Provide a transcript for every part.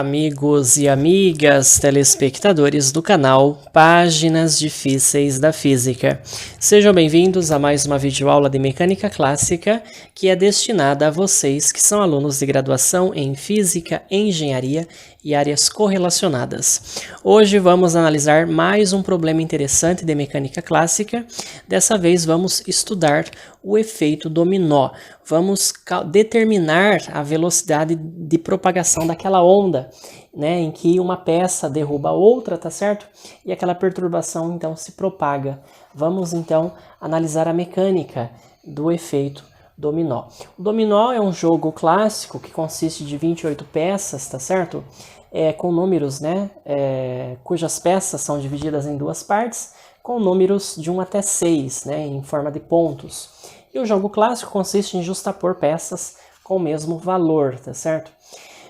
amigos e amigas telespectadores do canal Páginas Difíceis da Física. Sejam bem-vindos a mais uma videoaula de Mecânica Clássica que é destinada a vocês que são alunos de graduação em Física, Engenharia e áreas correlacionadas. Hoje vamos analisar mais um problema interessante de Mecânica Clássica. Dessa vez vamos estudar o efeito dominó. Vamos determinar a velocidade de propagação daquela onda, né, em que uma peça derruba a outra, tá certo? E aquela perturbação então se propaga. Vamos então analisar a mecânica do efeito dominó. O dominó é um jogo clássico que consiste de 28 peças, tá certo? Com números, né, cujas peças são divididas em duas partes, com números de 1 até 6, né, em forma de pontos. E o jogo clássico consiste em justapor peças com o mesmo valor, tá certo?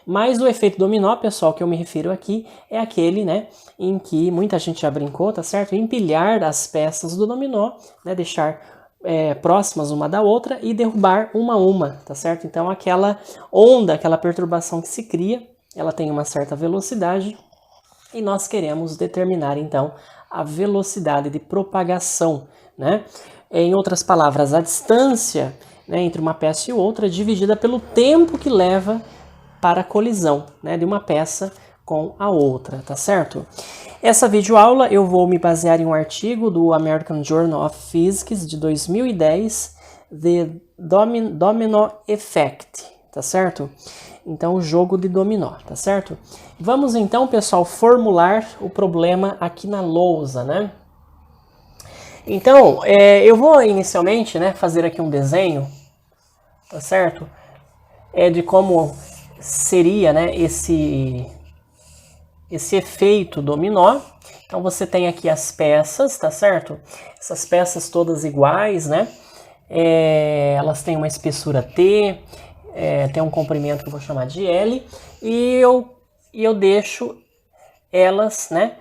Mas o efeito dominó, pessoal, que eu me refiro aqui, é aquele, né, em que muita gente já brincou, tá certo? Empilhar as peças do dominó, né, deixar próximas uma da outra e derrubar uma a uma, tá certo? Então aquela onda, aquela perturbação que se cria, ela tem uma certa velocidade e nós queremos determinar então a velocidade de propagação, né? Em outras palavras, a distância, né, entre uma peça e outra é dividida pelo tempo que leva para a colisão, né, de uma peça com a outra, tá certo? Essa videoaula eu vou me basear em um artigo do American Journal of Physics de 2010, The Domino Effect, tá certo? Então, o jogo de dominó, tá certo? Vamos então, pessoal, formular o problema aqui na lousa, né? Então, eu vou inicialmente, né, fazer aqui um desenho, tá certo? De como seria, né, esse efeito dominó. Então, você tem aqui as peças, tá certo? Essas peças todas iguais, né? Elas têm uma espessura T, tem um comprimento que eu vou chamar de L, e eu deixo elas, né,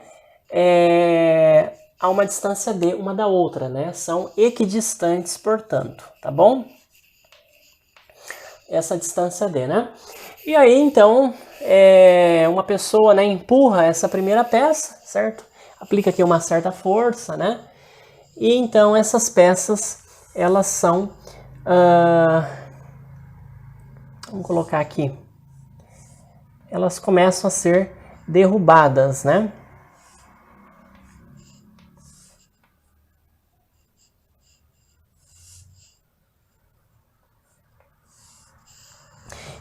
a uma distância D uma da outra, né? São equidistantes, portanto, tá bom? Essa distância D, né? E aí, então, uma pessoa, né, empurra essa primeira peça, certo? Aplica aqui uma certa força, né? E então essas peças, elas são... vamos colocar aqui. Elas começam a ser derrubadas, né?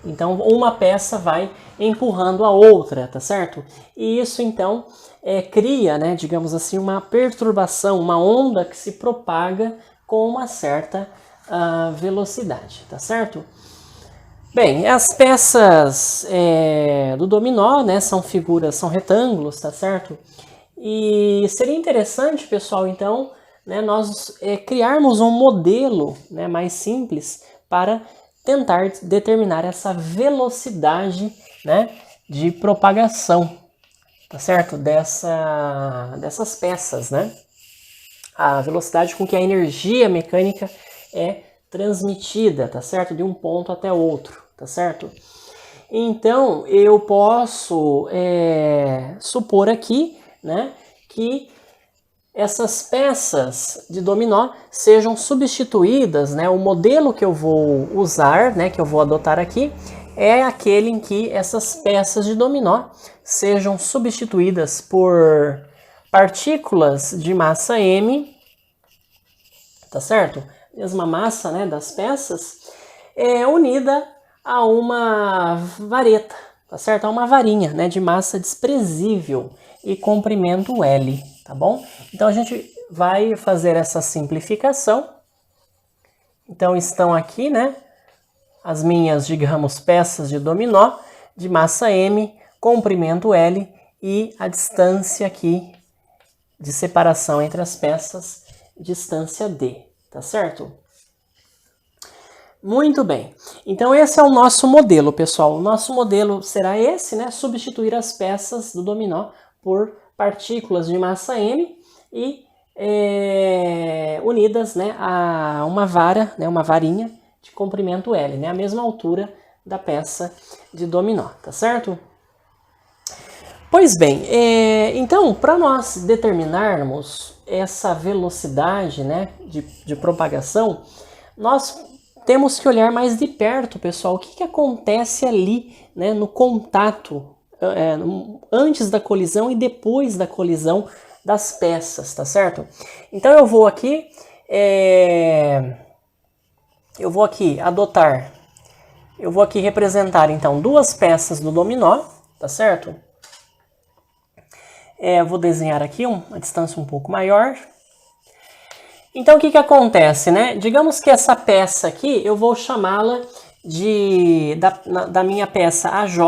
Então, uma peça vai empurrando a outra, tá certo? E isso, então, cria, né, digamos assim, uma perturbação, uma onda que se propaga com uma certa velocidade, tá certo? Bem, as peças do dominó, né, são figuras, são retângulos, tá certo? E seria interessante, pessoal, então, né, nós criarmos um modelo, né, mais simples para tentar determinar essa velocidade, né, de propagação, tá certo? Dessas peças, né? A velocidade com que a energia mecânica é transmitida, tá certo? De um ponto até outro, tá certo? Então, eu posso supor aqui, né, que essas peças de dominó sejam substituídas, né? O modelo que eu vou usar, né, que eu vou adotar aqui, é aquele em que essas peças de dominó sejam substituídas por partículas de massa m, tá certo? Mesma massa, né, das peças, unida a uma vareta, tá certo? A uma varinha, né, de massa desprezível e comprimento L, tá bom? Então a gente vai fazer essa simplificação. Então estão aqui, né, as minhas, digamos, peças de dominó de massa m, comprimento L e a distância aqui de separação entre as peças, distância D, tá certo? Muito bem. Então esse é o nosso modelo, pessoal. O nosso modelo será esse, né, substituir as peças do dominó por partículas de massa m e unidas, né, a uma vara, né, uma varinha de comprimento L, né, a mesma altura da peça de dominó, tá certo? Pois bem, então, para nós determinarmos essa velocidade, né, de propagação, nós temos que olhar mais de perto, pessoal, o que acontece ali, né, no contato, antes da colisão e depois da colisão das peças, tá certo? Então eu vou aqui representar então duas peças do dominó, tá certo? Vou desenhar aqui uma distância um pouco maior. Então, o que acontece, né? Digamos que essa peça aqui, eu vou chamá-la da minha peça AJ,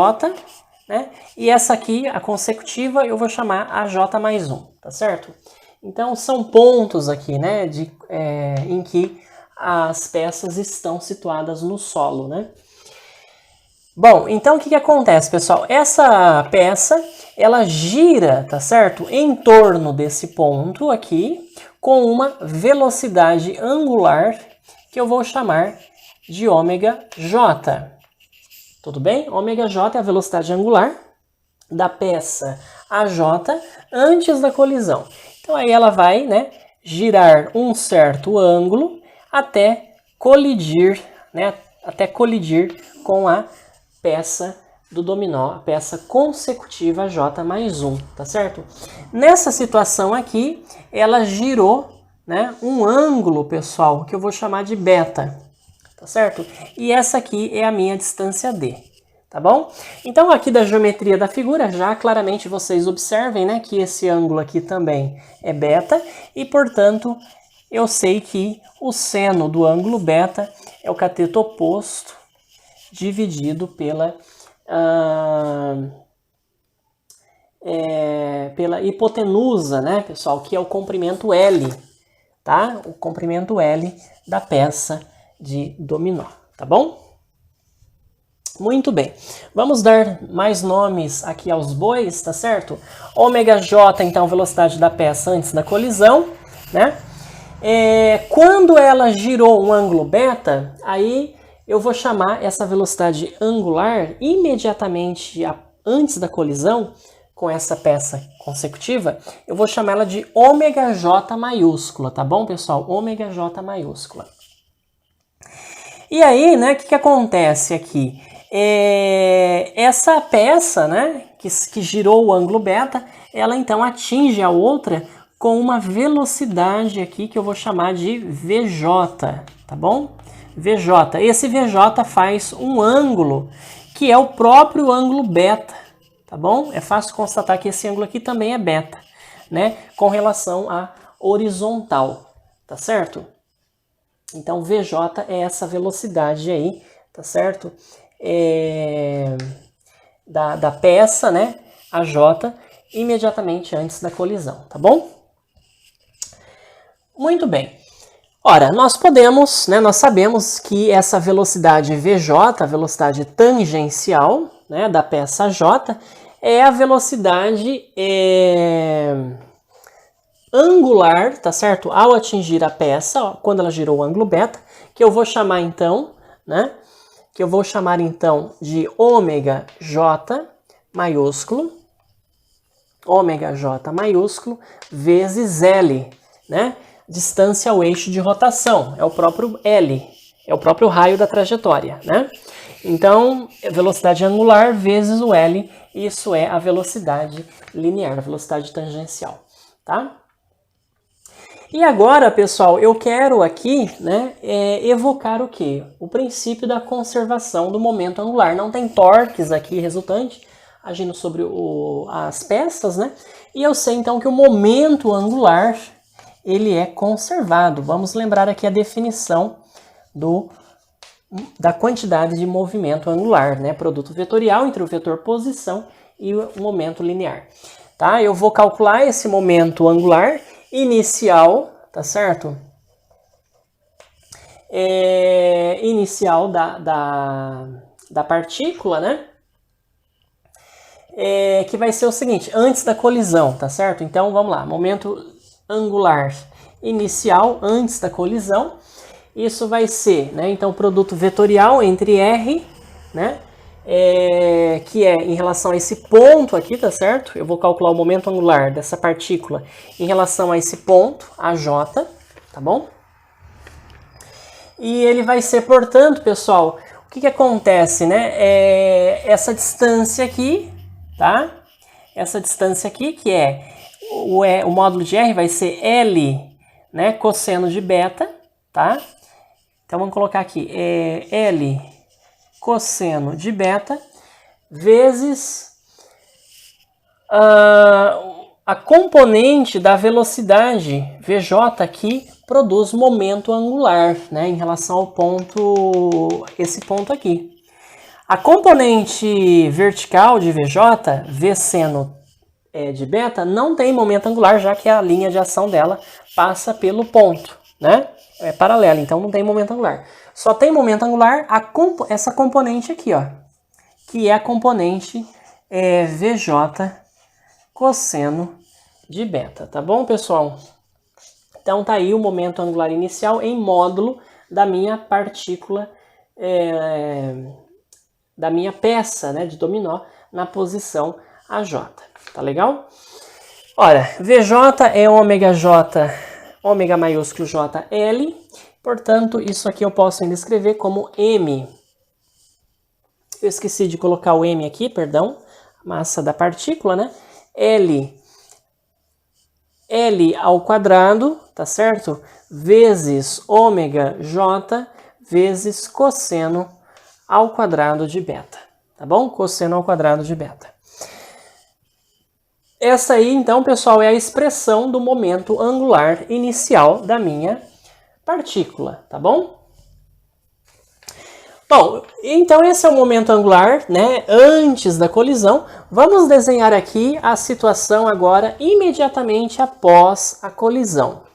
né? E essa aqui, a consecutiva, eu vou chamar AJ mais 1, tá certo? Então, são pontos aqui, né? Em que as peças estão situadas no solo, né? Bom, então o que acontece, pessoal? Essa peça, ela gira, tá certo? Em torno desse ponto aqui, com uma velocidade angular que eu vou chamar de ômega-j. Tudo bem? Ômega-j é a velocidade angular da peça AJ antes da colisão. Então aí ela vai, né, girar um certo ângulo até colidir, né, com a peça do dominó, a peça consecutiva J mais 1, tá certo? Nessa situação aqui, ela girou, né, um ângulo, pessoal, que eu vou chamar de beta, tá certo? E essa aqui é a minha distância D, tá bom? Então aqui da geometria da figura, já claramente vocês observem, né, que esse ângulo aqui também é beta e, portanto, eu sei que o seno do ângulo beta é o cateto oposto dividido pela hipotenusa, né, pessoal, que é o comprimento L, tá? O comprimento L da peça de dominó, tá bom? Muito bem. Vamos dar mais nomes aqui aos bois, tá certo? Ômega J, então, velocidade da peça antes da colisão, né? Quando ela girou um ângulo beta, aí eu vou chamar essa velocidade angular imediatamente antes da colisão com essa peça consecutiva, eu vou chamar ela de ômega J maiúscula, tá bom, pessoal? Ômega J maiúscula. E aí, né, o que acontece aqui? Essa peça, né, que girou o ângulo beta, ela então atinge a outra com uma velocidade aqui que eu vou chamar de VJ, tá bom? VJ. Esse VJ faz um ângulo que é o próprio ângulo beta, tá bom? É fácil constatar que esse ângulo aqui também é beta, né? Com relação à horizontal, tá certo? Então, VJ é essa velocidade aí, tá certo? Da peça, né? AJ, imediatamente antes da colisão, tá bom? Muito bem. Ora, nós podemos, né, nós sabemos que essa velocidade VJ, a velocidade tangencial, né, da peça J, é a velocidade angular, tá certo? Ao atingir a peça, ó, quando ela girou o ângulo beta, que eu vou chamar então, né, de ômega J maiúsculo, vezes L, né? Distância ao eixo de rotação, é o próprio L, é o próprio raio da trajetória, né? Então, velocidade angular vezes o L, isso é a velocidade linear, a velocidade tangencial, tá? E agora, pessoal, eu quero aqui, né, evocar o quê? O princípio da conservação do momento angular. Não tem torques aqui resultante agindo sobre as peças, né? E eu sei, então, que o momento angular ele é conservado. Vamos lembrar aqui a definição da quantidade de movimento angular, né? Produto vetorial entre o vetor posição e o momento linear. Tá? Eu vou calcular esse momento angular inicial, tá certo? Inicial da partícula, né? Que vai ser o seguinte, antes da colisão, tá certo? Então, vamos lá, momento angular inicial antes da colisão, isso vai ser, né, então, produto vetorial entre R, né, que é em relação a esse ponto aqui, tá certo? Eu vou calcular o momento angular dessa partícula em relação a esse ponto, AJ, tá bom? E ele vai ser, portanto, pessoal, o que acontece, né? Essa distância aqui, tá? Essa distância aqui, que é o módulo de R, vai ser L, né? Cosseno de beta, tá? Então vamos colocar aqui, L cosseno de beta vezes a componente da velocidade VJ que produz momento angular, né, em relação ao ponto, esse ponto aqui. A componente vertical de VJ, V seno de beta, não tem momento angular, já que a linha de ação dela passa pelo ponto, né? É paralela, então não tem momento angular. Só tem momento angular essa componente aqui, ó, que é a componente VJ cosseno de beta, tá bom, pessoal? Então tá aí o momento angular inicial em módulo da minha partícula, da minha peça, né, de dominó na posição AJ, tá legal? Olha, VJ é ômega J, ômega maiúsculo JL, portanto, isso aqui eu posso ainda escrever como M. Eu esqueci de colocar o M aqui, perdão, massa da partícula, né? L ao quadrado, tá certo? Vezes ômega J vezes cosseno ao quadrado de beta, tá bom? Cosseno ao quadrado de beta. Essa aí, então, pessoal, é a expressão do momento angular inicial da minha partícula, tá bom? Bom, então esse é o momento angular, né, antes da colisão. Vamos desenhar aqui a situação agora imediatamente após a colisão.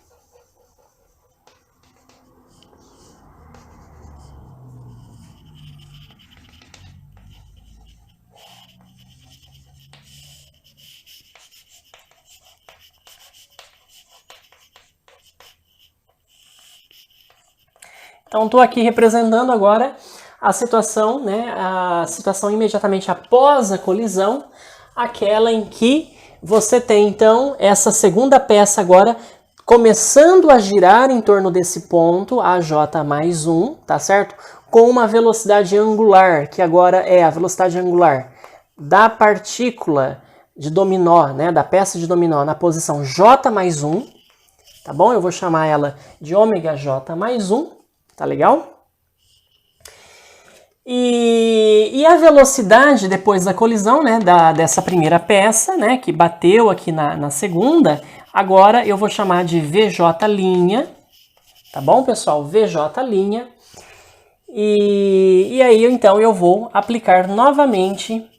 Então, estou aqui representando agora a situação, né, a situação imediatamente após a colisão, aquela em que você tem, então, essa segunda peça agora começando a girar em torno desse ponto, AJ mais 1, tá certo? Com uma velocidade angular, que agora é a velocidade angular da partícula de dominó, né, da peça de dominó na posição J mais 1, tá bom? Eu vou chamar ela de ômega J mais 1, tá legal? E a velocidade depois da colisão, né, dessa primeira peça, né, que bateu aqui na segunda, agora eu vou chamar de VJ', tá bom, pessoal? VJ'. E aí, então, eu vou aplicar novamente,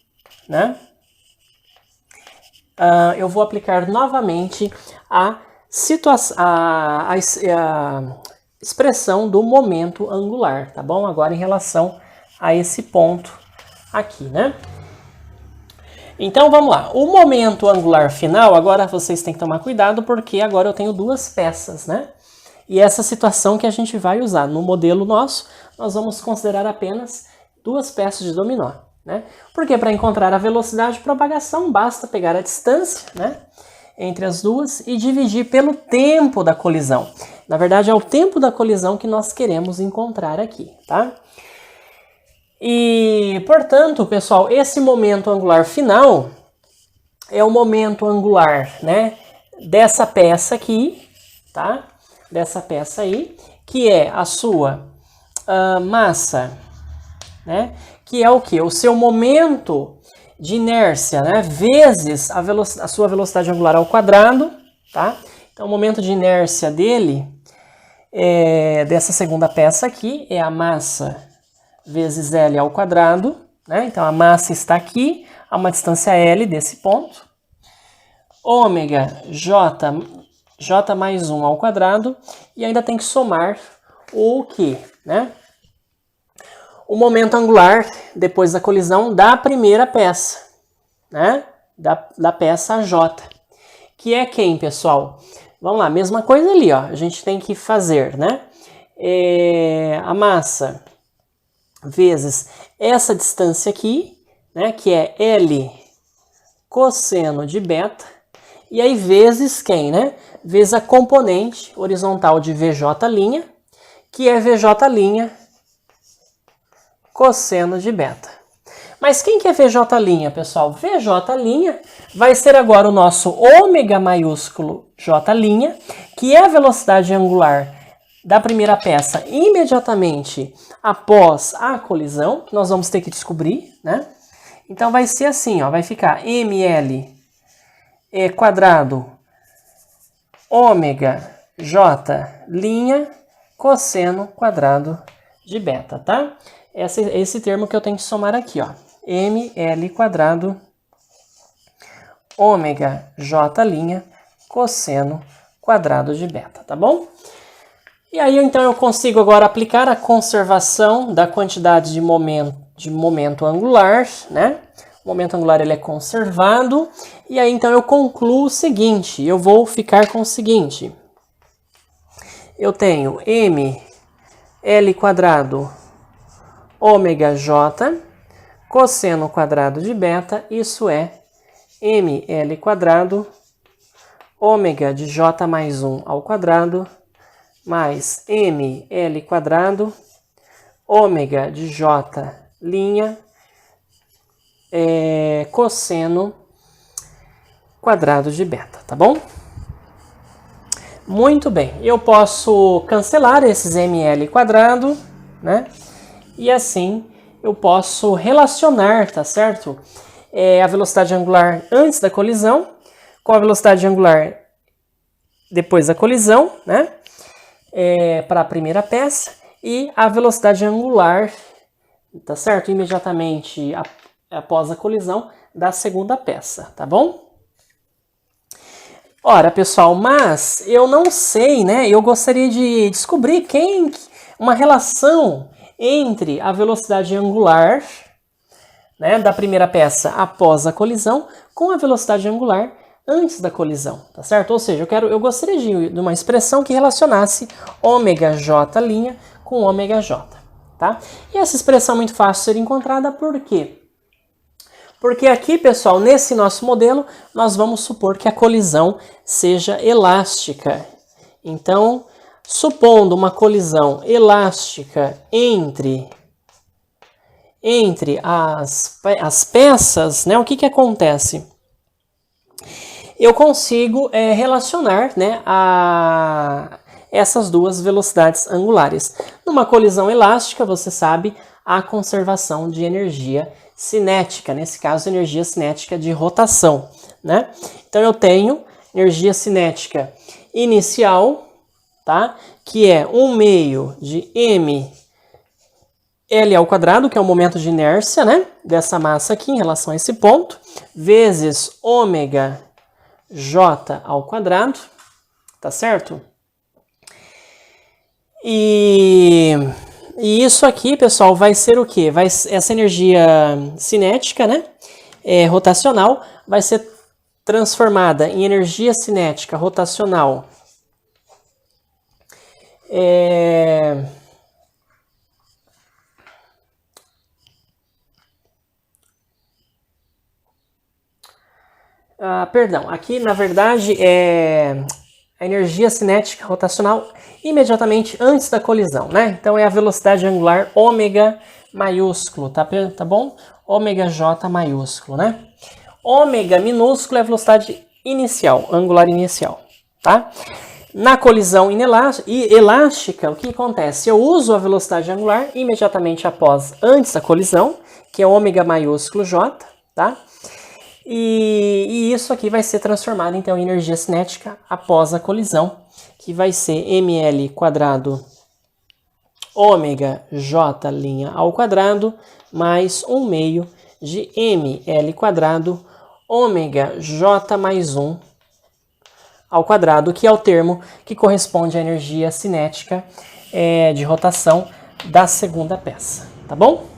né? Eu vou aplicar novamente a expressão do momento angular, tá bom? Agora em relação a esse ponto aqui, né? Então vamos lá. O momento angular final, agora vocês têm que tomar cuidado porque agora eu tenho duas peças, né? E essa situação que a gente vai usar no modelo nosso, nós vamos considerar apenas duas peças de dominó, né? Porque para encontrar a velocidade de propagação, basta pegar a distância, né, entre as duas e dividir pelo tempo da colisão. Na verdade, é o tempo da colisão que nós queremos encontrar aqui, tá? E, portanto, pessoal, esse momento angular final é o momento angular, né, dessa peça aqui, tá? Dessa peça aí, que é a sua massa, né? Que é o que? O seu momento de inércia, né? Vezes a sua velocidade angular ao quadrado, tá? Então, o momento de inércia dele, dessa segunda peça aqui, é a massa vezes L ao quadrado, né? Então, a massa está aqui, a uma distância L desse ponto. Ômega J mais 1 ao quadrado, e ainda tem que somar o que, né? O momento angular depois da colisão da primeira peça, né? Da peça J, que é quem, pessoal? Vamos lá, mesma coisa ali, ó. A gente tem que fazer, né? A massa vezes essa distância aqui, né, que é L cosseno de beta, e aí vezes quem, né? Vezes a componente horizontal de VJ', que é VJ' cosseno de beta. Mas quem que é VJ', pessoal? VJ' vai ser agora o nosso ômega maiúsculo J', que é a velocidade angular da primeira peça imediatamente após a colisão, que nós vamos ter que descobrir, né? Então vai ser assim, ó, vai ficar ml quadrado ômega J' cosseno quadrado de beta, tá? Esse termo que eu tenho que somar aqui, ó. ml quadrado ômega J' cosseno quadrado de beta, tá bom? E aí, então, eu consigo agora aplicar a conservação da quantidade de momento angular, né? O momento angular ele é conservado. E aí, então, eu concluo o seguinte. Eu vou ficar com o seguinte. Eu tenho ml quadrado ômega j cosseno quadrado de beta. Isso é ml quadrado ômega de j mais 1 ao quadrado mais ml quadrado ômega de j' cosseno quadrado de beta, tá bom? Muito bem, eu posso cancelar esses ml quadrado, né? E assim eu posso relacionar, tá certo? A velocidade angular antes da colisão com a velocidade angular depois da colisão, né? Para a primeira peça, e a velocidade angular, tá certo? Imediatamente após a colisão da segunda peça, tá bom? Ora, pessoal, mas eu não sei, né? Eu gostaria de descobrir uma relação entre a velocidade angular, né, da primeira peça após a colisão com a velocidade angular antes da colisão, tá certo? Ou seja, eu gostaria de uma expressão que relacionasse ômega j' com ômega j, tá? E essa expressão é muito fácil de ser encontrada, por quê? Porque aqui, pessoal, nesse nosso modelo, nós vamos supor que a colisão seja elástica. Então, supondo uma colisão elástica entre as peças, né, o que acontece? Eu consigo relacionar, né, essas duas velocidades angulares. Numa colisão elástica, você sabe, há conservação de energia cinética, nesse caso, energia cinética de rotação, né? Então, eu tenho energia cinética inicial, tá? Que é 1/2 de mL ao quadrado, que é o momento de inércia, né? Dessa massa aqui em relação a esse ponto, vezes ômega j ao quadrado, tá certo? E isso aqui, pessoal, vai ser o quê? Essa energia cinética, né, rotacional, vai ser transformada em energia cinética rotacional perdão, aqui na verdade a energia cinética rotacional imediatamente antes da colisão, né? Então é a velocidade angular ômega maiúsculo, tá bom? Ômega j maiúsculo, né? Ômega minúsculo é a velocidade inicial, angular inicial, tá? Na colisão elástica, o que acontece? Eu uso a velocidade angular imediatamente antes da colisão, que é ômega maiúsculo j, tá? E isso aqui vai ser transformado então em energia cinética após a colisão, que vai ser ml quadrado ômega j' ao quadrado mais 1/2 de ml quadrado ômega j mais 1 ao quadrado, que é o termo que corresponde à energia cinética de rotação da segunda peça, tá bom?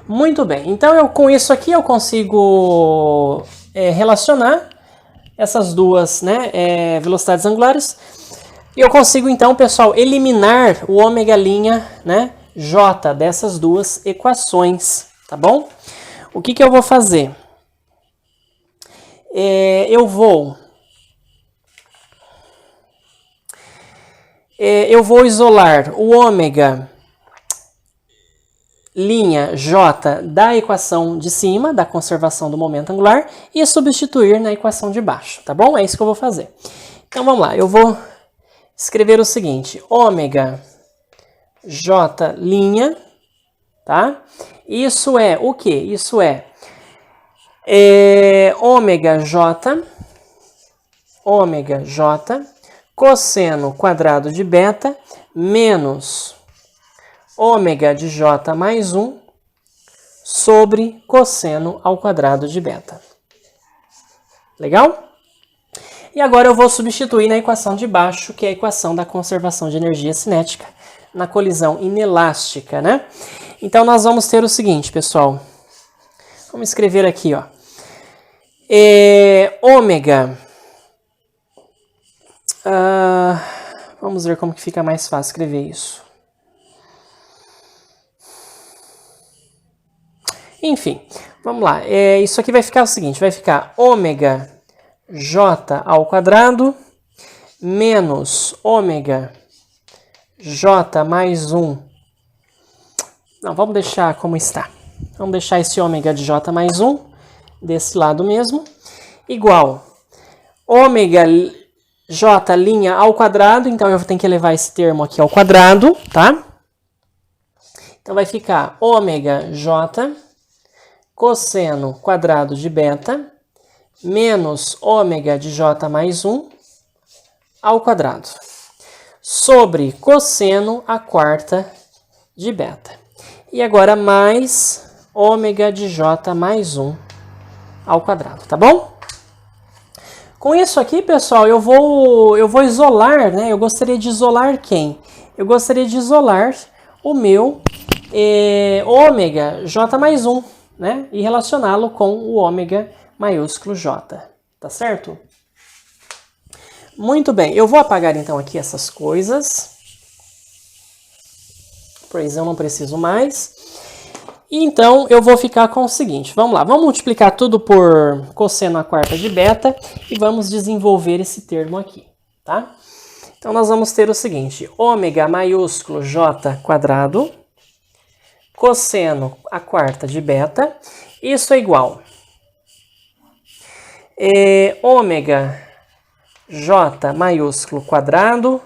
Muito bem, então com isso aqui eu consigo relacionar essas duas, né, velocidades angulares, e eu consigo então, pessoal, eliminar o ômega', né, J dessas duas equações, tá bom? O que eu vou fazer? Eu vou isolar o ômega linha J da equação de cima, da conservação do momento angular, e substituir na equação de baixo, tá bom? É isso que eu vou fazer. Então vamos lá, eu vou escrever o seguinte: ômega J linha, tá? Isso é o quê? Isso é ômega J cosseno quadrado de beta menos ômega de J mais 1 sobre cosseno ao quadrado de beta. Legal? E agora eu vou substituir na equação de baixo, que é a equação da conservação de energia cinética, na colisão inelástica, né? Então nós vamos ter o seguinte, pessoal. Vamos escrever aqui, ó. Ômega. Vamos ver como que fica mais fácil escrever isso. Enfim, vamos lá. Isso aqui vai ficar o seguinte, vai ficar ômega J ao quadrado menos ômega J mais 1. Não, vamos deixar como está. Vamos deixar esse ômega de J mais 1 desse lado mesmo, igual ômega J linha ao quadrado, então eu tenho que levar esse termo aqui ao quadrado, tá? Então vai ficar ômega J cosseno quadrado de beta menos ômega de J mais 1 ao quadrado sobre cosseno a quarta de beta. E agora mais ômega de J mais 1 ao quadrado, tá bom? Com isso aqui, pessoal, eu vou isolar, né? Eu gostaria de isolar quem? Eu gostaria de isolar o meu ômega J mais 1, né? E relacioná-lo com o ômega maiúsculo J, tá certo? Muito bem, eu vou apagar então aqui essas coisas, pois eu não preciso mais. E então eu vou ficar com o seguinte, vamos lá, vamos multiplicar tudo por cosseno a quarta de beta e vamos desenvolver esse termo aqui, tá? Então nós vamos ter o seguinte, ômega maiúsculo J quadrado cosseno a quarta de beta, isso é igual ômega J maiúsculo quadrado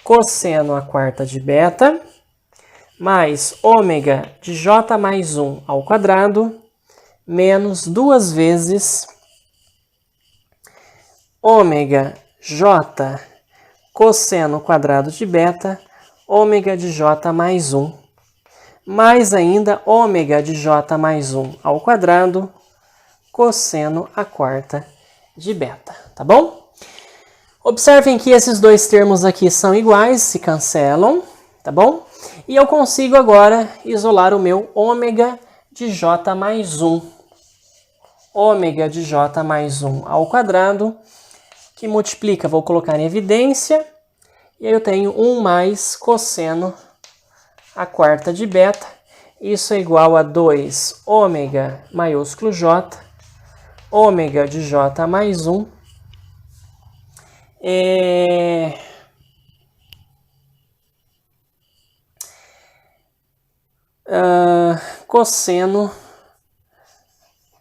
cosseno a quarta de beta mais ômega de J mais 1 ao quadrado menos 2 vezes ômega J cosseno quadrado de beta ômega de J mais 1 mais ainda ômega de J mais 1 ao quadrado cosseno a quarta de beta, tá bom? Observem que esses dois termos aqui são iguais, se cancelam, tá bom? E eu consigo agora isolar o meu ômega de J mais 1. Ômega de J mais 1 ao quadrado, que multiplica, vou colocar em evidência, e aí eu tenho 1 mais cosseno a quarta de beta, isso é igual a 2 ômega maiúsculo J, ômega de J mais 1,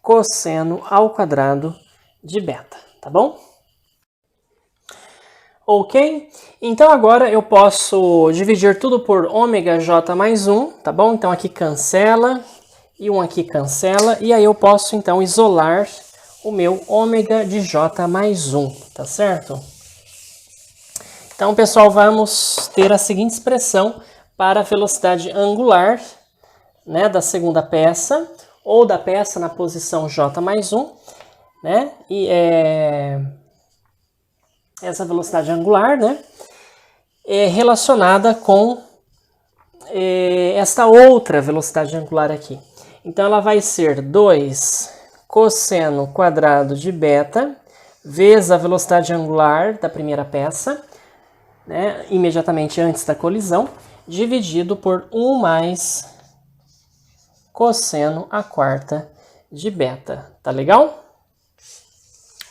cosseno ao quadrado de beta, tá bom? Ok? Então agora eu posso dividir tudo por ômega J mais 1, tá bom? Então aqui cancela e um aqui cancela, e aí eu posso então isolar o meu ômega de J mais 1, tá certo? Então, pessoal, vamos ter a seguinte expressão para a velocidade angular, né, da segunda peça, ou da peça na posição J mais 1, né? E essa velocidade angular, né, é relacionada com esta outra velocidade angular aqui. Então, ela vai ser 2 cosseno quadrado de beta vezes a velocidade angular da primeira peça, né, imediatamente antes da colisão, dividido por 1 mais cosseno a quarta de beta. Tá legal?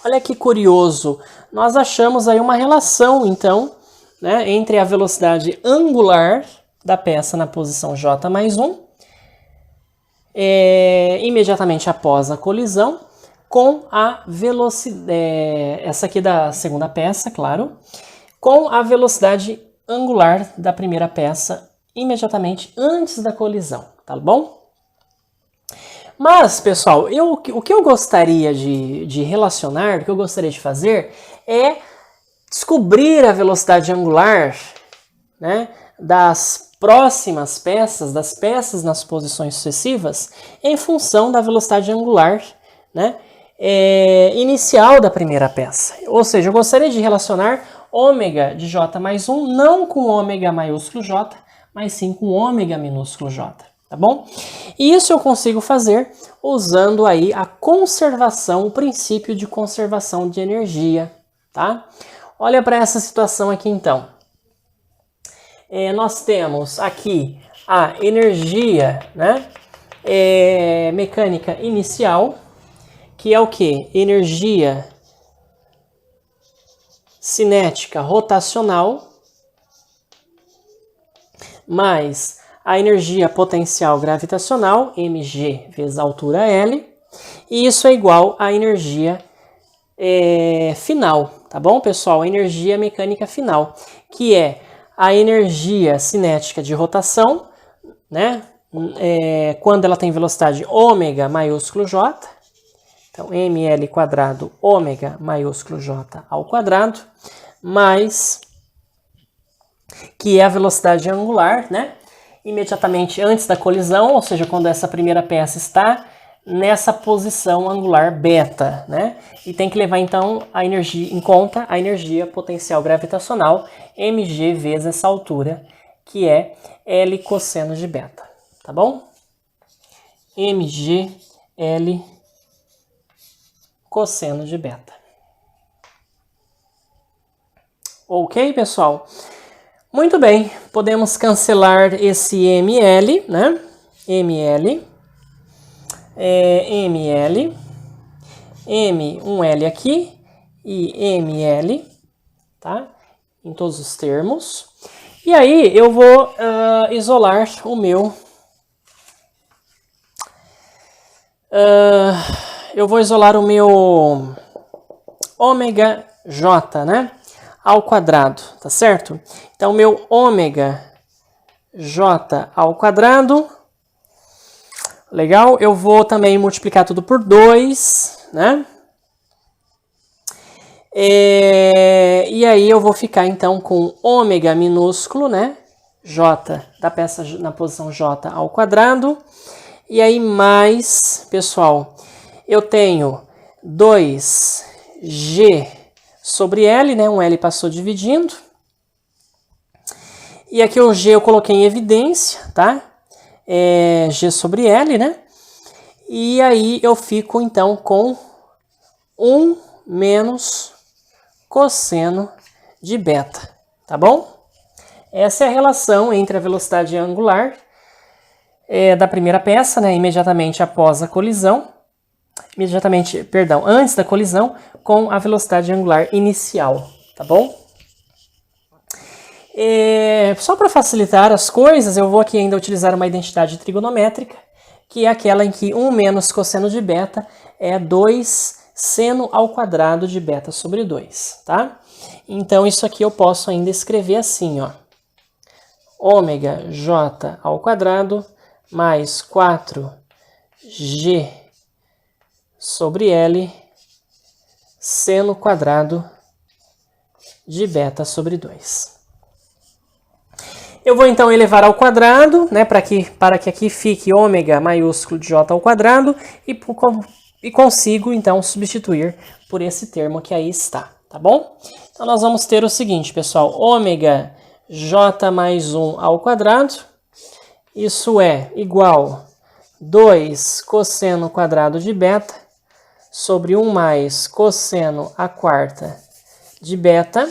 Olha que curioso. Nós achamos aí uma relação, então, né, entre a velocidade angular da peça na posição J mais 1, imediatamente após a colisão, com a velocidade, essa aqui da segunda peça, claro, com a velocidade angular da primeira peça imediatamente antes da colisão, tá bom? Mas, pessoal, o que eu gostaria de relacionar, o que eu gostaria de fazer é descobrir a velocidade angular, né, das próximas peças, das peças nas posições sucessivas, em função da velocidade angular, né, inicial da primeira peça. Ou seja, eu gostaria de relacionar ômega de J mais 1 não com ômega maiúsculo J, mas sim com ômega minúsculo J, tá bom? E isso eu consigo fazer usando aí a conservação, o princípio de conservação de energia, tá? Olha para essa situação aqui então. Nós temos aqui a energia, né, mecânica inicial, que é o que? Energia cinética rotacional, mais a energia potencial gravitacional, mg vezes a altura L, e isso é igual à energia final, tá bom, pessoal? A energia mecânica final, que é a energia cinética de rotação, né? Quando ela tem velocidade ômega maiúsculo J, então ml quadrado ômega maiúsculo J ao quadrado, mais, que é a velocidade angular, né? Imediatamente antes da colisão, ou seja, quando essa primeira peça está nessa posição angular beta, né? E tem que levar então a energia em conta, a energia potencial gravitacional, mg vezes essa altura, que é L cosseno de beta, tá bom? mg L cosseno de beta. Ok, pessoal? Muito bem, podemos cancelar esse ml, né? ml, ml, um L aqui e ml, tá? Em todos os termos. E aí eu vou isolar o meu... eu vou isolar o meu ômega J, né? Ao quadrado, tá certo? Então, meu ômega J ao quadrado, legal? Eu vou também multiplicar tudo por 2, né? E aí eu vou ficar, então, com ômega minúsculo, né? J, da peça na posição J ao quadrado. E aí mais, pessoal, eu tenho 2G sobre L, né? Um L passou dividindo. E aqui o G eu coloquei em evidência, tá? G sobre L, né? E aí eu fico, então, com 1 menos cosseno de beta, tá bom? Essa é a relação entre a velocidade angular da primeira peça, né? Imediatamente após a colisão. Antes da colisão, com a velocidade angular inicial, tá bom? Só para facilitar as coisas, eu vou aqui ainda utilizar uma identidade trigonométrica, que é aquela em que 1 menos cosseno de beta é 2 seno ao quadrado de beta sobre 2, tá? Então, isso aqui eu posso ainda escrever assim, ó. Ômega J ao quadrado mais 4G sobre L seno quadrado de beta sobre 2. Eu vou então elevar ao quadrado, né, para que aqui fique ômega maiúsculo de J ao quadrado e consigo então substituir por esse termo que aí está, tá bom? Então nós vamos ter o seguinte, pessoal, ômega J mais 1 ao quadrado, isso é igual 2 cosseno quadrado de beta sobre 1 mais cosseno a quarta de beta,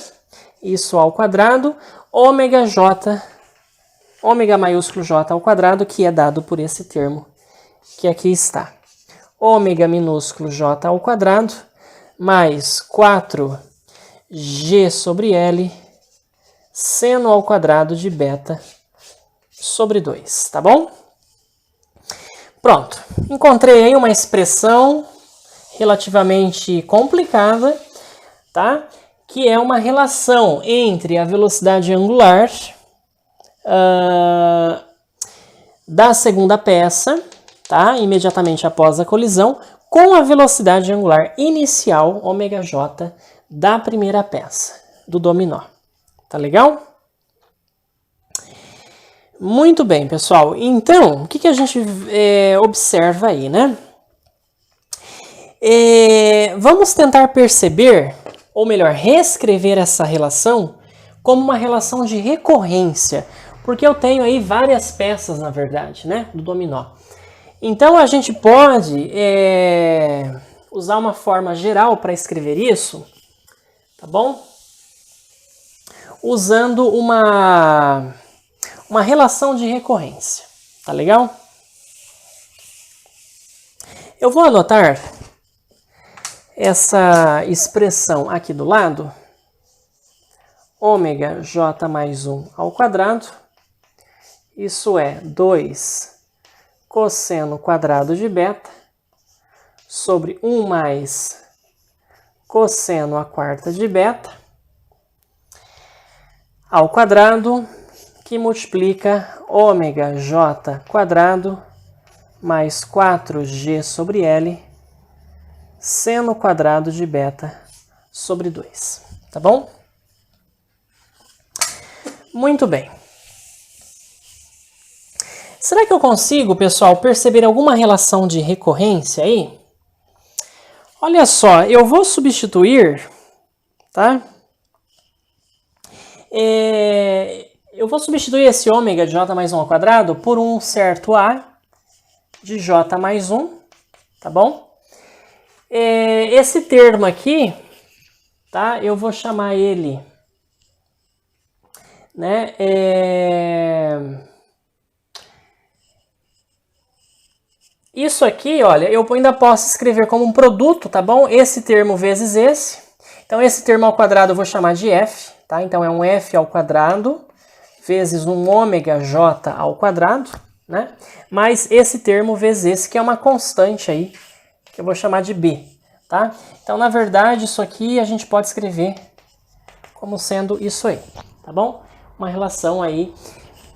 isso ao quadrado, ômega J ômega maiúsculo j ao quadrado, que é dado por esse termo que aqui está. Ômega minúsculo j ao quadrado mais 4g sobre L seno ao quadrado de beta sobre 2, tá bom? Pronto, encontrei aí uma expressão relativamente complicada, tá? Que é uma relação entre a velocidade angular da segunda peça, tá? Imediatamente após a colisão, com a velocidade angular inicial, ômega-j, da primeira peça, do dominó. Tá legal? Muito bem, pessoal. Então, o que a gente observa aí, né? Vamos tentar perceber, ou melhor, reescrever essa relação como uma relação de recorrência, porque eu tenho aí várias peças, na verdade, né, do dominó. Então, a gente pode usar uma forma geral para escrever isso, tá bom? Usando uma relação de recorrência, tá legal? Eu vou anotar essa expressão aqui do lado, ômega j mais 1 ao quadrado, isso é 2 cosseno quadrado de beta sobre 1 mais cosseno à quarta de beta ao quadrado, que multiplica ômega j quadrado mais 4g sobre L seno quadrado de beta sobre 2, tá bom? Muito bem. Será que eu consigo, pessoal, perceber alguma relação de recorrência aí? Olha só, eu vou substituir, tá? Eu vou substituir esse ômega de j mais 1 ao quadrado por um certo a de j mais 1, tá bom? Esse termo aqui, tá? Eu vou chamar ele, né? Isso aqui, olha, eu ainda posso escrever como um produto, tá bom? Esse termo vezes esse. Então, esse termo ao quadrado eu vou chamar de f, tá? Então, é um f ao quadrado vezes um ômega j ao quadrado, né? Mais esse termo vezes esse, que é uma constante aí, que eu vou chamar de b, tá? Então, na verdade, isso aqui a gente pode escrever como sendo isso aí, tá bom? Uma relação aí,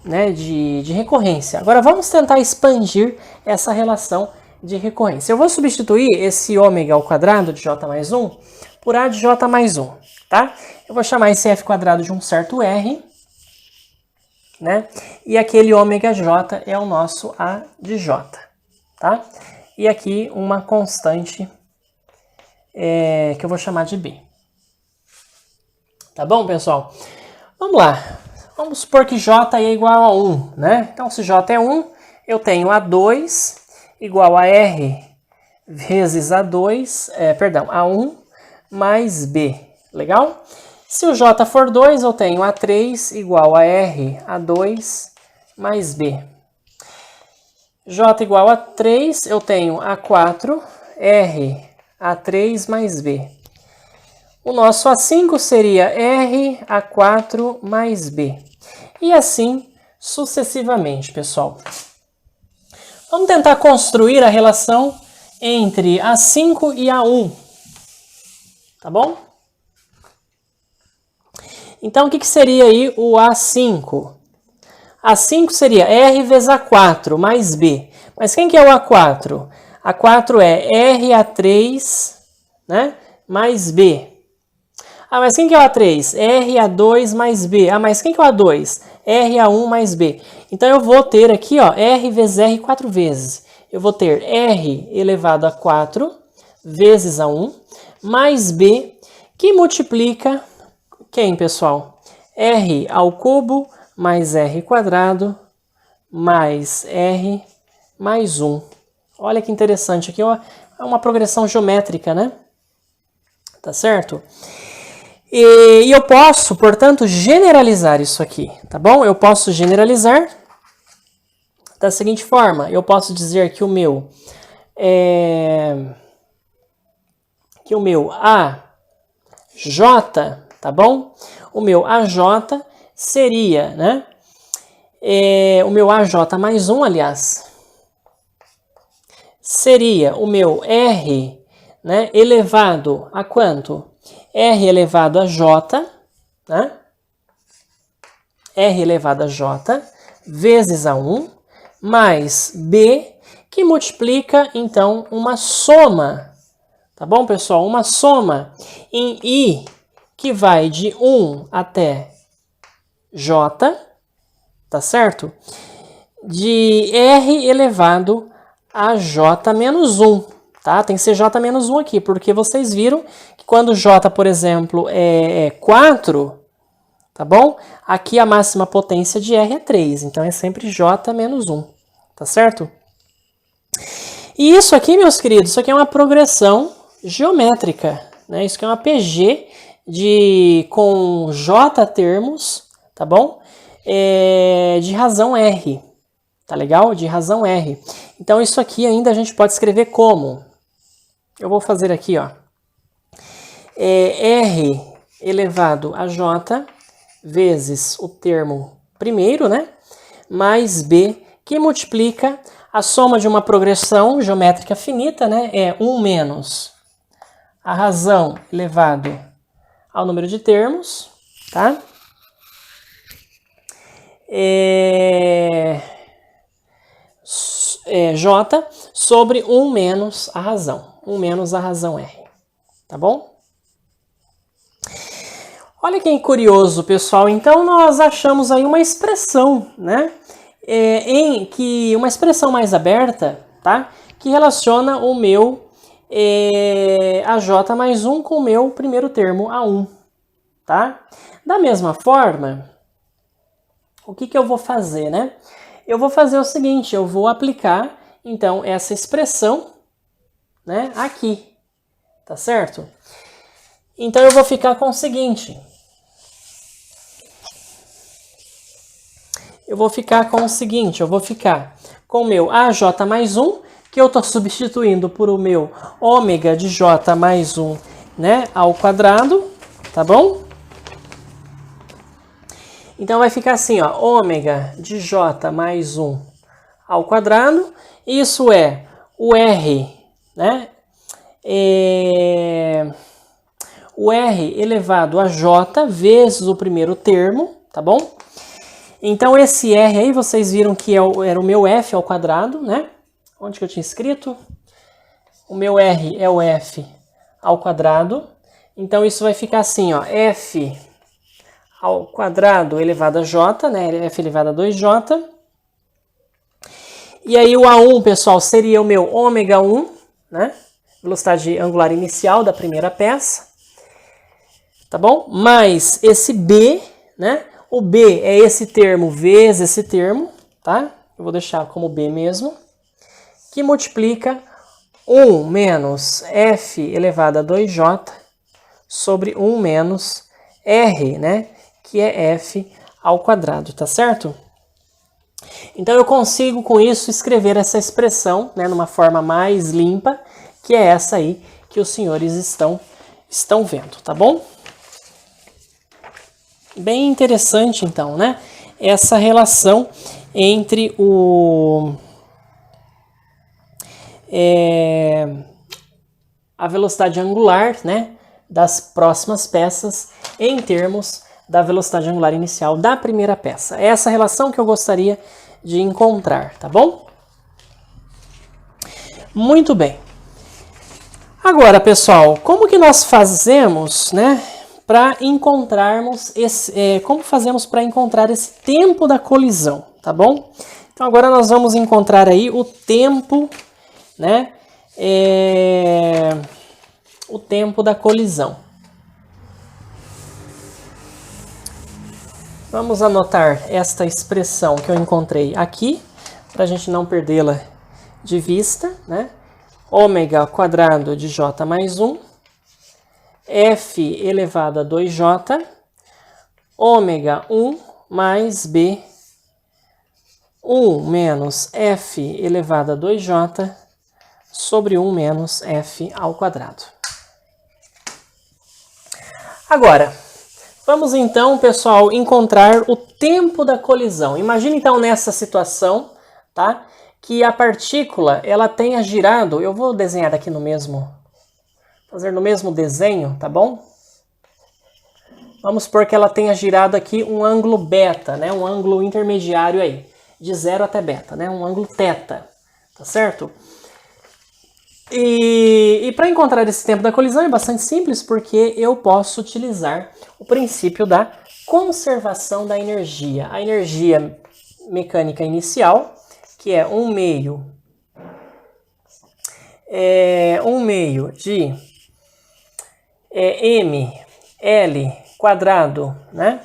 né, de recorrência. Agora, vamos tentar expandir essa relação de recorrência. Eu vou substituir esse ômega ao quadrado de j mais 1 por a de j mais 1, tá? Eu vou chamar esse f quadrado de um certo r, né? E aquele ômega j é o nosso a de j, tá? E aqui uma constante que eu vou chamar de b. Tá bom, pessoal? Vamos lá. Vamos supor que j é igual a 1, né? Então, se j é 1, eu tenho a2 igual a r vezes a2, a1 mais b. Legal? Se o j for 2, eu tenho a3 igual a r a2 mais b. J igual a 3, eu tenho a4, r a3 mais b. O nosso A5 seria R A4 mais B. E assim sucessivamente, pessoal. Vamos tentar construir a relação entre A5 e A1. Tá bom? Então, o que seria aí o A5? A5 seria R vezes A4 mais B. Mas quem que é o A4? A4 é RA3, né, mais B. Ah, mas quem que é o A3? RA2 mais B. Ah, mas quem que é o A2? RA1 mais B. Então, eu vou ter aqui, ó, R vezes R 4 vezes. Eu vou ter R elevado a 4 vezes A1 mais B, que multiplica quem, pessoal? R ao cubo mais R quadrado mais R mais 1. Olha que interessante, aqui é uma progressão geométrica, né? Tá certo? E eu posso, portanto, generalizar isso aqui, tá bom? Eu posso generalizar da seguinte forma. Eu posso dizer que o meu AJ, tá bom? O meu AJ seria, né? O meu AJ mais 1, aliás, seria o meu R, né, elevado a quanto? R elevado a J, né? R elevado a J vezes A1 mais B, que multiplica, então, uma soma, tá bom, pessoal? Uma soma em I, que vai de 1 até J, tá certo? De R elevado a J menos 1, tá? Tem que ser J menos 1 aqui, porque vocês viram que quando J, por exemplo, é 4, tá bom? Aqui a máxima potência de R é 3, então é sempre J menos 1, tá certo? E isso aqui, meus queridos, isso aqui é uma progressão geométrica, né? Isso aqui é uma PG com J termos, tá bom? De razão R, tá legal? De razão R. Então isso aqui ainda a gente pode escrever como? Eu vou fazer aqui, ó. R elevado a J vezes o termo primeiro, né? Mais B, que multiplica a soma de uma progressão geométrica finita, né? É 1 menos a razão elevado ao número de termos, tá? J sobre 1 menos a razão. 1 menos a razão R, tá bom? Olha que curioso, pessoal. Então, nós achamos aí uma expressão, né? Uma expressão mais aberta, tá? Que relaciona o meu AJ mais 1 com o meu primeiro termo, A1, tá? Da mesma forma, o que eu vou fazer, né? Eu vou fazer o seguinte, eu vou aplicar, então, essa expressão, né, aqui, tá certo? Então, eu vou ficar com o seguinte. Eu vou ficar com o meu AJ mais 1, que eu estou substituindo por o meu ômega de J mais 1, né, ao quadrado, tá bom? Então vai ficar assim, ó, ômega de J mais 1 ao quadrado, isso é o R, né, o R elevado a J vezes o primeiro termo, tá bom? Então, esse R aí, vocês viram que era o meu F ao quadrado, né? Onde que eu tinha escrito? O meu R é o F ao quadrado. Então, isso vai ficar assim, ó. F ao quadrado elevado a J, né? F elevado a 2J. E aí, o A1, pessoal, seria o meu ômega 1, né? Velocidade angular inicial da primeira peça. Tá bom? Mais esse B, né? O B é esse termo vezes esse termo, tá? Eu vou deixar como B mesmo. Que multiplica 1 menos F elevado a 2J sobre 1 menos R, né? Que é F ao quadrado, tá certo? Então eu consigo com isso escrever essa expressão, né? Numa forma mais limpa, que é essa aí que os senhores estão vendo, tá bom? Bem interessante, então, né? Essa relação entre a velocidade angular, né, das próximas peças em termos da velocidade angular inicial da primeira peça. É essa relação que eu gostaria de encontrar, tá bom? Muito bem. Agora, pessoal, como que nós fazemos, né? Para encontrarmos como fazemos para encontrar esse tempo da colisão, tá bom? Então agora nós vamos encontrar aí o tempo, né? O tempo da colisão. Vamos anotar esta expressão que eu encontrei aqui, para a gente não perdê-la de vista, né? Ômega quadrado de J mais 1 F elevado a 2J, ômega 1 mais B, 1 menos F elevado a 2J sobre 1 menos F ao quadrado. Agora, vamos então, pessoal, encontrar o tempo da colisão. Imagine então nessa situação, tá? Que a partícula, ela tenha girado, eu vou desenhar aqui no mesmo, fazer no mesmo desenho, tá bom? Vamos supor que ela tenha girado aqui um ângulo beta, né? Um ângulo intermediário aí, de 0 até beta, né? Um ângulo θ, tá certo? E para encontrar esse tempo da colisão é bastante simples, porque eu posso utilizar o princípio da conservação da energia. A energia mecânica inicial, que é 1 meio de ml quadrado, né?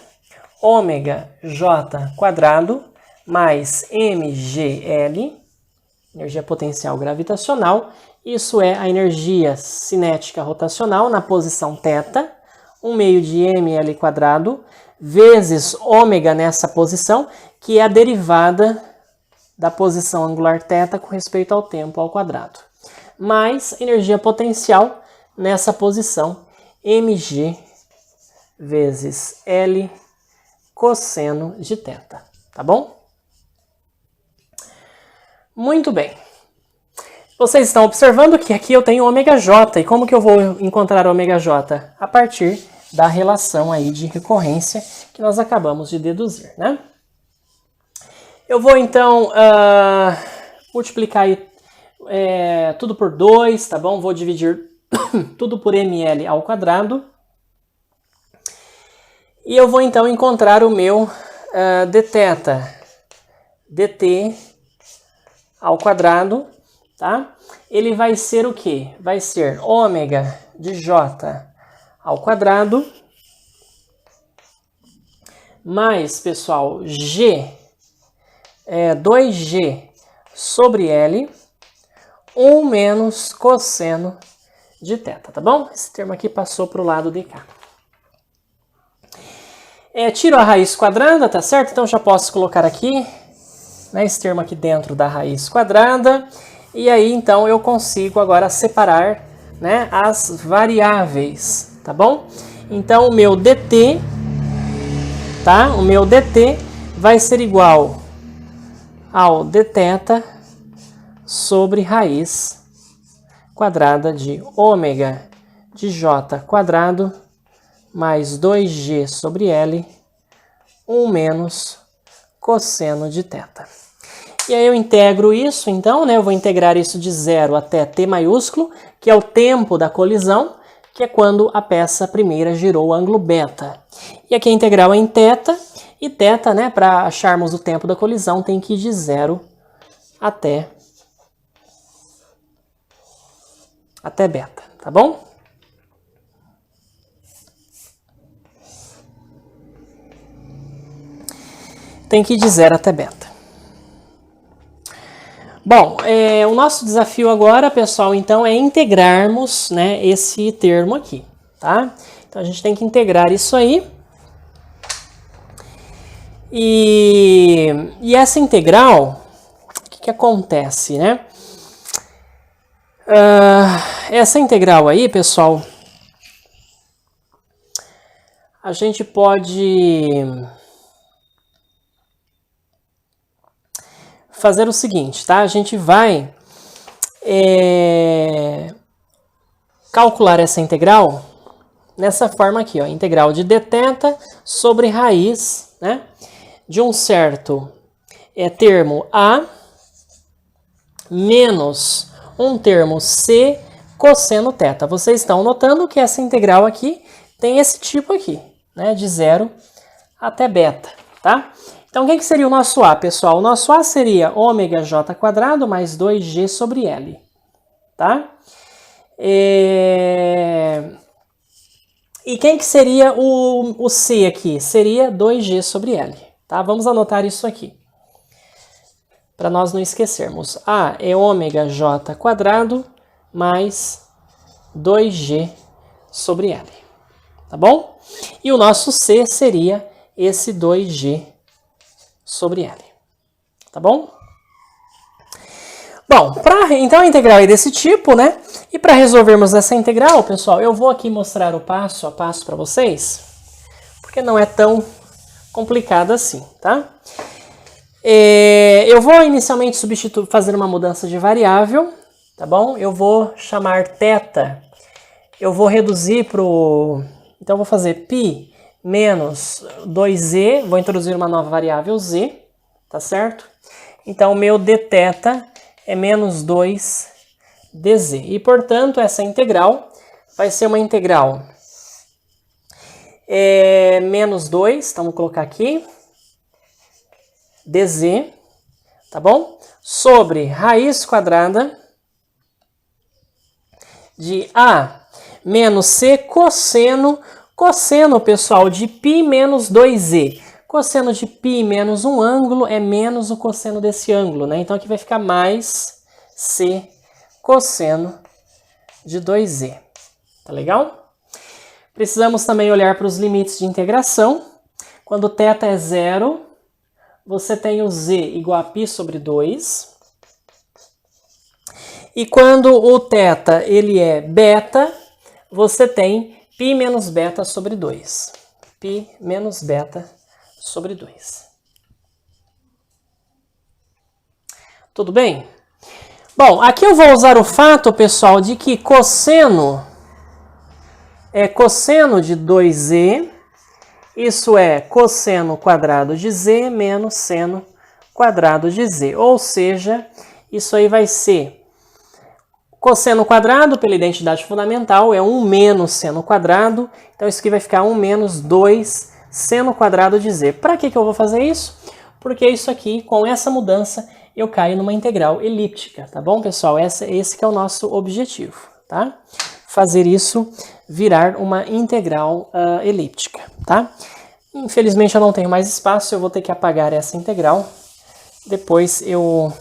Ômega j quadrado mais mgl, energia potencial gravitacional. Isso é a energia cinética rotacional na posição θ, 1 meio de ml quadrado, vezes ômega nessa posição, que é a derivada da posição angular θ com respeito ao tempo ao quadrado. Mais energia potencial nessa posição, mg vezes L cosseno de θ, tá bom? Muito bem. Vocês estão observando que aqui eu tenho ômega j, e como que eu vou encontrar ômega j? A partir da relação aí de recorrência que nós acabamos de deduzir, né? Eu vou então multiplicar aí, tudo por 2, tá bom? Vou dividir tudo por ml ao quadrado. E eu vou então encontrar o meu dθ dt ao quadrado, tá? Ele vai ser o quê? Vai ser ômega de j ao quadrado mais, pessoal, g 2g sobre L, 1 menos cosseno de θ, tá bom? Esse termo aqui passou para o lado de cá. Tiro a raiz quadrada, tá certo? Então já posso colocar aqui, né, esse termo aqui dentro da raiz quadrada. E aí, então, eu consigo agora separar, né, as variáveis, tá bom? Então, o meu dt, tá? O meu dt vai ser igual ao dθ sobre raiz quadrada de ômega de j quadrado mais 2g sobre L, 1 menos cosseno de θ. E aí eu integro isso, então, né? Eu vou integrar isso de 0 até t maiúsculo, que é o tempo da colisão, que é quando a peça primeira girou o ângulo beta. E aqui a integral é em θ, e θ, né, para acharmos o tempo da colisão, tem que ir de 0 até beta, tá bom? Tem que ir de 0 até beta. Bom, o nosso desafio agora, pessoal, então, é integrarmos, né, esse termo aqui, tá? Então, a gente tem que integrar isso aí. E essa integral, o que acontece, né? Essa integral aí, pessoal, a gente pode fazer o seguinte, tá? A gente vai calcular essa integral nessa forma aqui, ó, integral de dθ sobre raiz, né, de um certo termo A menos um termo C cosseno θ. Vocês estão notando que essa integral aqui tem esse tipo aqui, né, de 0 até beta, tá? Então, o que seria o nosso A, pessoal? O nosso A seria ômega j quadrado mais 2g sobre L, tá? E quem que seria o C aqui? Seria 2g sobre L, tá? Vamos anotar isso aqui, para nós não esquecermos. A é ômega j quadrado mais 2g sobre L. Tá bom? E o nosso C seria esse 2G sobre L. Tá bom? Bom, então a integral é desse tipo, né? E para resolvermos essa integral, pessoal, eu vou aqui mostrar o passo a passo para vocês, porque não é tão complicado assim, tá? Eu vou inicialmente fazer uma mudança de variável, tá bom? Eu vou chamar θ, eu vou reduzir para o... Então, eu vou fazer π menos 2z, vou introduzir uma nova variável z, tá certo? Então, o meu dθ é menos 2dz. E, portanto, essa integral vai ser uma integral menos 2, então vou colocar aqui, dz, tá bom? Sobre raiz quadrada de a menos c cosseno, pessoal, de π menos 2z. Cosseno de π menos um ângulo é menos o cosseno desse ângulo, né? Então aqui vai ficar mais c cosseno de 2z. Tá legal? Precisamos também olhar para os limites de integração. Quando θ é 0, você tem o z igual a π sobre 2. E quando o θ ele é beta, você tem π menos beta sobre 2. π menos beta sobre 2. Tudo bem? Bom, aqui eu vou usar o fato, pessoal, de que cosseno é cosseno de 2z, isso é cosseno quadrado de z menos seno quadrado de z. Ou seja, isso aí vai ser cosseno quadrado, pela identidade fundamental, é 1 menos seno quadrado. Então, isso aqui vai ficar 1 menos 2 seno quadrado de z. Para que eu vou fazer isso? Porque isso aqui, com essa mudança, eu caio numa integral elíptica, tá bom, pessoal? Esse que é o nosso objetivo, tá? Fazer isso virar uma integral elíptica, tá? Infelizmente, eu não tenho mais espaço, eu vou ter que apagar essa integral. Depois eu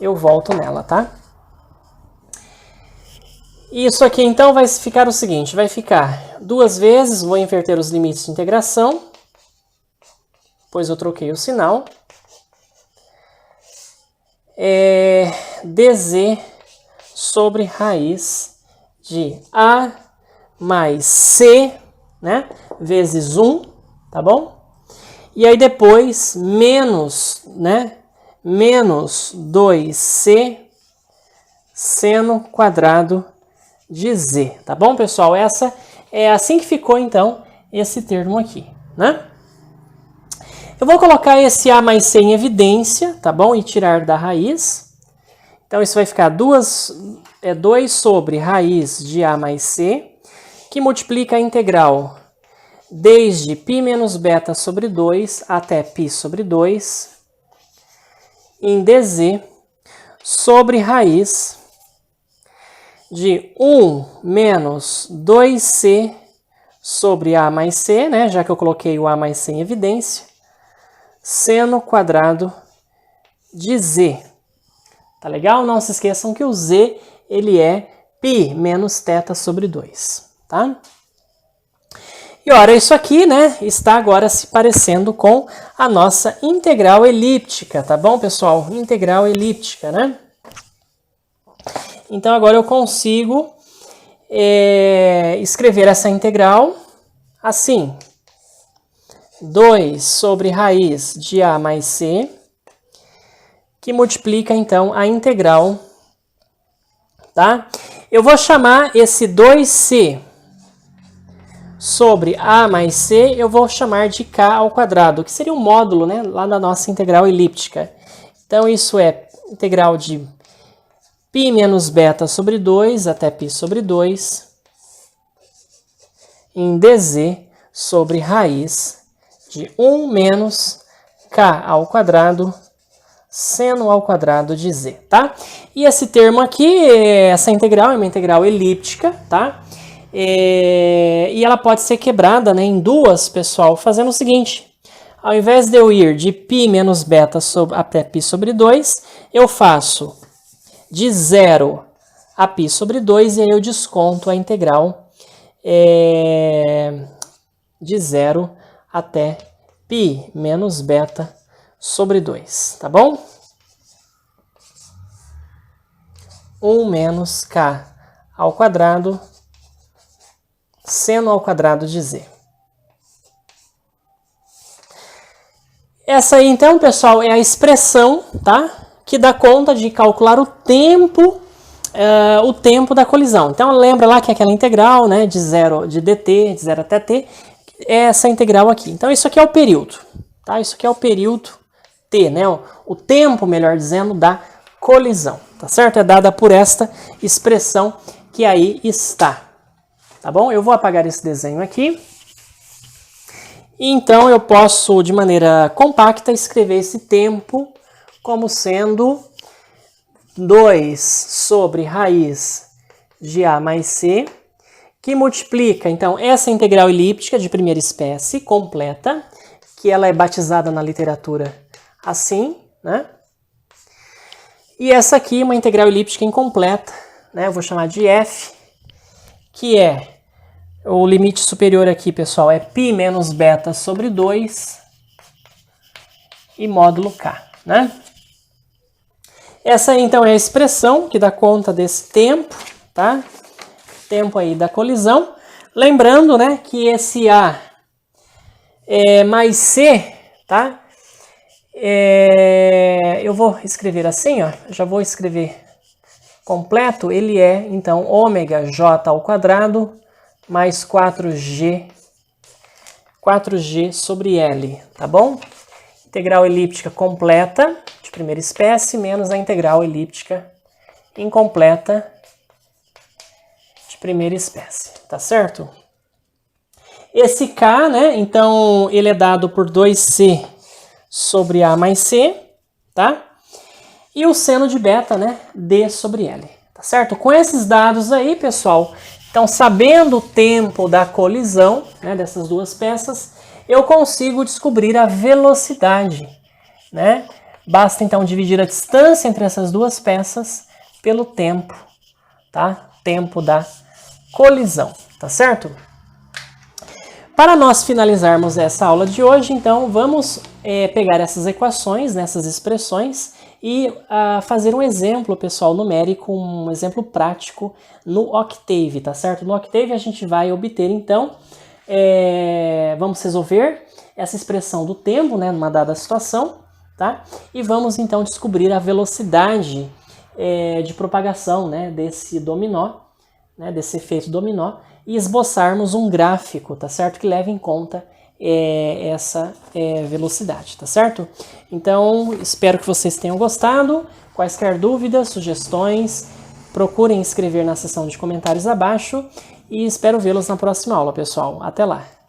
volto nela, tá? Isso aqui, então, vai ficar o seguinte, vai ficar 2 vezes, vou inverter os limites de integração, pois eu troquei o sinal, dz sobre raiz de a mais c, né, vezes 1, tá bom? E aí depois, menos 2c seno quadrado de z, tá bom, pessoal? Essa é assim que ficou, então, esse termo aqui, né? Eu vou colocar esse a mais c em evidência, tá bom? E tirar da raiz. Então, isso vai ficar 2 sobre raiz de a mais c, que multiplica a integral desde π menos beta sobre 2 até π sobre 2, em dz, sobre raiz de 1 menos 2c sobre a mais c, né? Já que eu coloquei o a mais c em evidência, seno quadrado de z. Tá legal? Não se esqueçam que o z, ele é π menos θ sobre 2, tá? E ora, isso aqui, né, está agora se parecendo com a nossa integral elíptica, tá bom, pessoal? Integral elíptica, né? Então, agora eu consigo escrever essa integral assim. 2 sobre raiz de a mais c, que multiplica, então, a integral, tá? Eu vou chamar esse 2c sobre a mais c, eu vou chamar de k ao quadrado, que seria um módulo, né, lá na nossa integral elíptica. Então, isso é integral de π menos beta sobre 2 até π sobre 2, em dz sobre raiz de 1 menos k ao quadrado seno ao quadrado de z, tá? E esse termo aqui, essa integral é uma integral elíptica, tá? E ela pode ser quebrada, né, em duas, pessoal, fazendo o seguinte. Ao invés de eu ir de π menos beta até π sobre 2, eu faço de 0 a π sobre 2 e aí eu desconto a integral de 0 até π menos beta sobre 2, tá bom? 1 menos k ao quadrado seno ao quadrado de z. Essa aí, então, pessoal, é a expressão, tá? Que dá conta de calcular o tempo da colisão. Então, lembra lá que é aquela integral, né, de dt, de 0 até t, é essa integral aqui. Então, isso aqui é o período, tá? Isso aqui é o período t, né? O tempo, melhor dizendo, da colisão, tá certo? É dada por esta expressão que aí está, tá bom? Eu vou apagar esse desenho aqui. Então, eu posso, de maneira compacta, escrever esse tempo como sendo 2 sobre raiz de A mais C, que multiplica, então, essa integral elíptica de primeira espécie completa, que ela é batizada na literatura assim, né? E essa aqui, uma integral elíptica incompleta, né? Eu vou chamar de F, que é o limite superior aqui, pessoal, é π menos beta sobre 2 e módulo k, né? Essa aí, então, é a expressão que dá conta desse tempo, tá? Tempo aí da colisão. Lembrando, né, que esse A mais C, tá? Eu vou escrever assim, ó. Já vou escrever completo. Ele é, então, ômega j ao quadrado mais 4g sobre L, tá bom? Integral elíptica completa de primeira espécie menos a integral elíptica incompleta de primeira espécie, tá certo? Esse K, né, então, ele é dado por 2C sobre A mais C, tá? E o seno de beta, né, D sobre L, tá certo? Com esses dados aí, pessoal, então, sabendo o tempo da colisão, né, dessas duas peças, eu consigo descobrir a velocidade, né? Basta, então, dividir a distância entre essas duas peças pelo tempo, tá? Tempo da colisão, tá certo? Para nós finalizarmos essa aula de hoje, então, vamos pegar essas equações, essas expressões, e fazer um exemplo, pessoal, numérico, um exemplo prático no Octave, tá certo? No Octave a gente vai obter, então, vamos resolver essa expressão do tempo, né, numa dada situação, tá? E vamos, então, descobrir a velocidade de propagação, né, desse dominó, né, desse efeito dominó, e esboçarmos um gráfico, tá certo? Que leve em conta essa velocidade, tá certo? Então, espero que vocês tenham gostado. Quaisquer dúvidas, sugestões, procurem escrever na seção de comentários abaixo e espero vê-los na próxima aula, pessoal. Até lá!